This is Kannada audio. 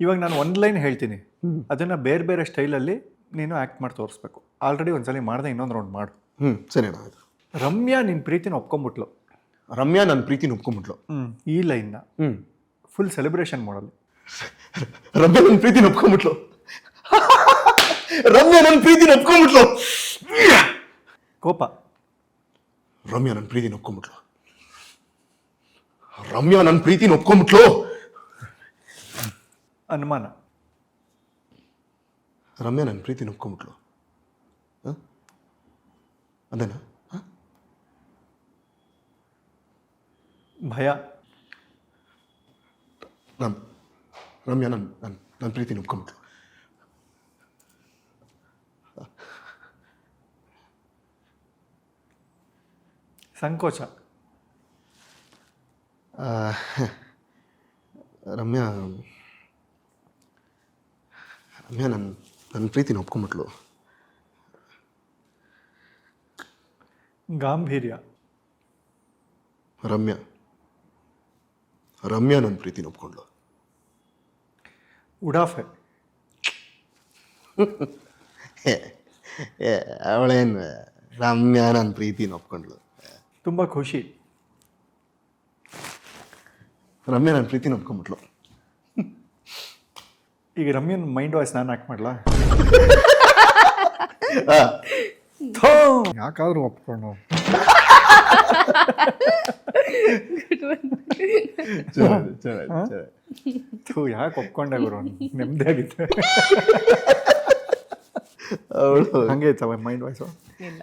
ಇವಾಗ ನಾನು ಒಂದು ಲೈನ್ ಹೇಳ್ತೀನಿ, ಅದನ್ನು ಬೇರೆ ಬೇರೆ ಸ್ಟೈಲಲ್ಲಿ ನೀನು ಆ್ಯಕ್ಟ್ ಮಾಡಿ ತೋರಿಸ್ಬೇಕು. ಆಲ್ರೆಡಿ ಒಂದ್ಸಲಿ ಮಾಡಿದೆ, ಇನ್ನೊಂದು ರೌಂಡ್ ಮಾಡು. ಸರಿ ಅಣ್ಣ ಆಯ್ತು. ರಮ್ಯಾ ನಿನ್ನ ಪ್ರೀತಿನ ಒಪ್ಕೊಂಬಿಟ್ಲು. ರಮ್ಯಾ ನನ್ನ ಪ್ರೀತಿನ ಒಪ್ಕೊಂಬಿಟ್ಲು. ಈ ಲೈನ್ನ ಫುಲ್ ಸೆಲೆಬ್ರೇಷನ್ ಮಾಡಲು. ರಮ್ಯಾ ನನ್ನ ಪ್ರೀತಿನ ಒಪ್ಕೊಂಬಿಟ್ಲು. ರಮ್ಯಾ ನನ್ನ ಪ್ರೀತಿನ ಒಪ್ಕೊಂಬಿಟ್ಲು. ಕೋಪ. ರಮ್ಯಾ ನನ್ನ ಪ್ರೀತಿನ ಒಪ್ಕೊಂಬಿಟ್ಲು. ರಮ್ಯಾ ನನ್ನ ಪ್ರೀತಿನ ಒಪ್ಕೊಂಬಿಟ್ಲು. ಅನುಮಾನ. ರಮ್ಯಾ ನನ್ನ ಪ್ರೀತಿನ ಒಪ್ಕೊಂಬಿಟ್ಲು. ಅದೇನಾ? ಭಯ. ರಮ್ಯಾ ನನ್ನ ಪ್ರೀತಿನ ಒಪ್ಕೊಂಬಿಟ್ಲು. ಸಂಕೋಚ. ರಮ್ಯಾ ನನ್ನ ಪ್ರೀತಿನ ಒಪ್ಕೊಂಬಿಟ್ಲು. ಗಾಂಭೀರ್ಯ. ರಮ್ಯಾ ನನ್ನ ಪ್ರೀತಿನ ಒಪ್ಕೊಂಡ್ಲು. ಉಡಾಫೆ. ಅವಳೇನು ರಮ್ಯಾ ನನ್ನ ಪ್ರೀತಿನ ಒಪ್ಕೊಂಡ್ಲು. ತುಂಬ ಖುಷಿ. ರಮ್ಯಾ ನನ್ನ ಪ್ರೀತಿನ ಒಪ್ಕೊಂಡ್ಬಿಟ್ಲು. ಈಗ ರಮ್ಯನ್ ಮೈಂಡ್ ವಾಯ್ಸ್ ನಾನು ಆ್ಯಕ್ಟ್ ಮಾಡಲಾ? ಯಾಕಾದ್ರೂ ಒಪ್ಕೊಂಡು ಯಾಕೆ ಒಪ್ಕೊಂಡೆ ಗುರು, ನೆಮ್ಮದಿ ಆಗಿತ್ತು. ಅವಳು ಹಂಗೆ ಐತವ ಮೈಂಡ್ ವಾಯ್ಸು. ಇಲ್ಲ